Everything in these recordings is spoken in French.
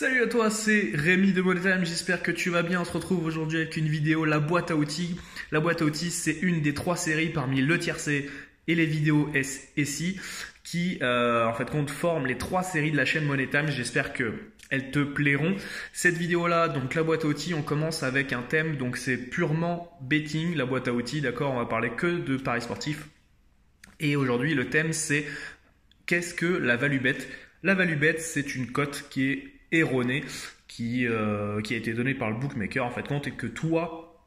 Salut à toi, c'est Rémi de Moneytime, j'espère que tu vas bien. On se retrouve aujourd'hui avec une vidéo, la boîte à outils. La boîte à outils, c'est une des 3 séries parmi le tiercé et les vidéos SI qui, en fait, forment les 3 séries de la chaîne Moneytime. J'espère que elles te plairont. Cette vidéo-là, donc la boîte à outils, on commence avec un thème, donc c'est purement betting, la boîte à outils, d'accord? On va parler que de paris sportifs. Et aujourd'hui, le thème, c'est qu'est-ce que la value bet? La value bet, c'est une cote qui est erronée, qui a été donnée par le bookmaker en fait compte, et que toi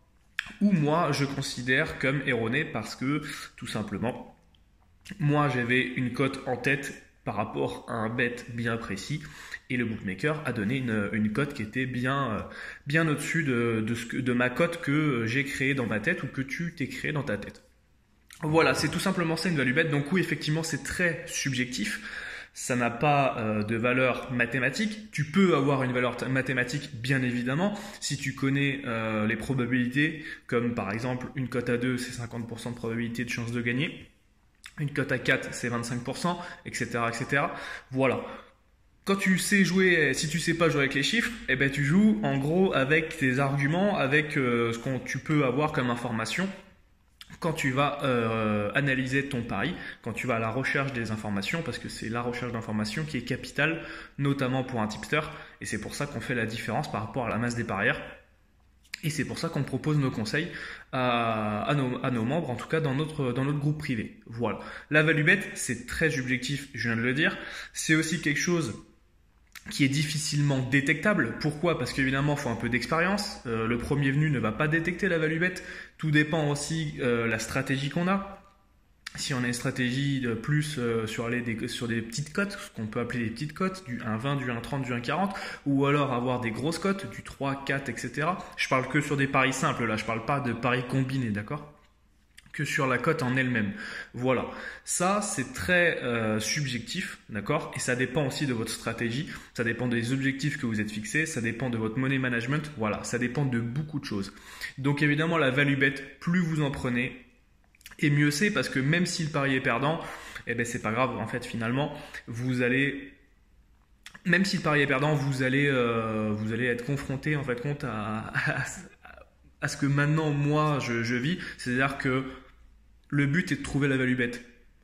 ou moi je considère comme erronée parce que tout simplement moi j'avais une cote en tête par rapport à un bet bien précis et le bookmaker a donné une cote qui était bien au-dessus de ma cote que j'ai créée dans ma tête ou que tu t'es créée dans ta tête. Voilà, c'est tout simplement ça une value bet. Donc oui, effectivement, c'est très subjectif. Ça n'a pas de valeur mathématique. Tu peux avoir une valeur mathématique, bien évidemment, si tu connais les probabilités, comme par exemple une cote à 2, c'est 50% de probabilité de chance de gagner. Une cote à 4, c'est 25%, etc., etc. Voilà. Quand tu sais jouer, si tu sais pas jouer avec les chiffres, eh ben tu joues en gros avec tes arguments, avec ce que tu peux avoir comme information. Quand tu vas analyser ton pari, quand tu vas à la recherche des informations, parce que c'est la recherche d'informations qui est capitale, notamment pour un tipster, et c'est pour ça qu'on fait la différence par rapport à la masse des parieurs, et c'est pour ça qu'on propose nos conseils à nos membres, en tout cas dans notre groupe privé. Voilà. La value bet, c'est très subjectif, je viens de le dire, c'est aussi quelque chose qui est difficilement détectable. Pourquoi? Parce qu'évidemment, il faut un peu d'expérience. Le premier venu ne va pas détecter la value bet. Tout dépend aussi la stratégie qu'on a. Si on a une stratégie de plus sur des petites cotes, ce qu'on peut appeler des petites cotes, du 1,20, du 1,30, du 1,40, ou alors avoir des grosses cotes, du 3, 4, etc. Je parle que sur des paris simples, là, je parle pas de paris combinés, d'accord? Que sur la cote en elle-même. Voilà. Ça, c'est très subjectif, d'accord? Et ça dépend aussi de votre stratégie, ça dépend des objectifs que vous êtes fixés, ça dépend de votre money management, voilà, ça dépend de beaucoup de choses. Donc évidemment, la value bet, plus vous en prenez, et mieux c'est, parce que même si le pari est perdant, eh ben c'est pas grave, en fait, finalement, même si le pari est perdant, vous allez être confronté, en fait, à ce que maintenant, moi, je vis, c'est-à-dire que le but est de trouver la value bet,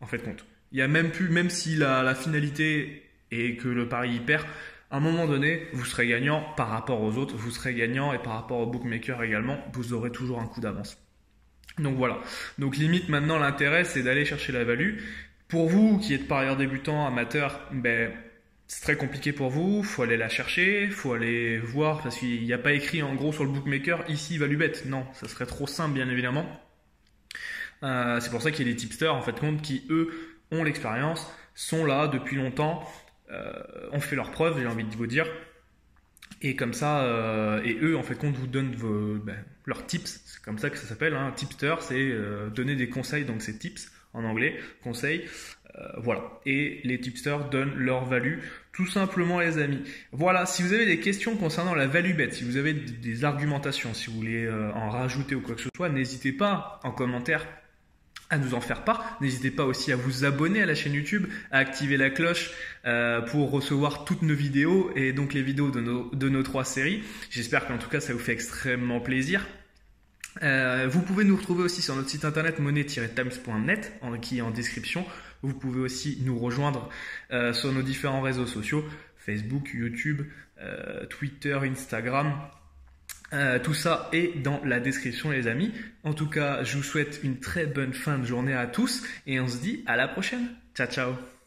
en fait compte. Il y a même si la finalité est que le pari y perd, à un moment donné, vous serez gagnant par rapport aux autres, vous serez gagnant et par rapport au bookmaker également, vous aurez toujours un coup d'avance. Donc voilà. Donc limite maintenant l'intérêt c'est d'aller chercher la value. Pour vous qui êtes parieur débutant, amateur, ben c'est très compliqué pour vous, faut aller la chercher, faut aller voir parce qu'il n'y a pas écrit en gros sur le bookmaker ici value bet. Non, ça serait trop simple bien évidemment. C'est pour ça qu'il y a des tipsters en fait compte qui eux ont l'expérience, sont là depuis longtemps, ont fait leurs preuves, j'ai envie de vous dire, et comme ça, et eux en fait compte vous donnent leurs tips, c'est comme ça que ça s'appelle, hein. Tipster, c'est donner des conseils, donc c'est tips en anglais, conseils. Voilà. Et les tipsters donnent leur value, tout simplement les amis. Voilà, si vous avez des questions concernant la value bet, si vous avez des argumentations, si vous voulez en rajouter ou quoi que ce soit, n'hésitez pas en commentaire à nous en faire part. N'hésitez pas aussi à vous abonner à la chaîne YouTube, à activer la cloche pour recevoir toutes nos vidéos et donc les vidéos de nos 3 séries. J'espère qu'en tout cas ça vous fait extrêmement plaisir. Vous pouvez nous retrouver aussi sur notre site internet money-times.net qui est en description. Vous pouvez aussi nous rejoindre sur nos différents réseaux sociaux, Facebook, YouTube, Twitter, Instagram. Tout ça est dans la description les amis. En tout cas, je vous souhaite une très bonne fin de journée à tous et on se dit à la prochaine. Ciao ciao.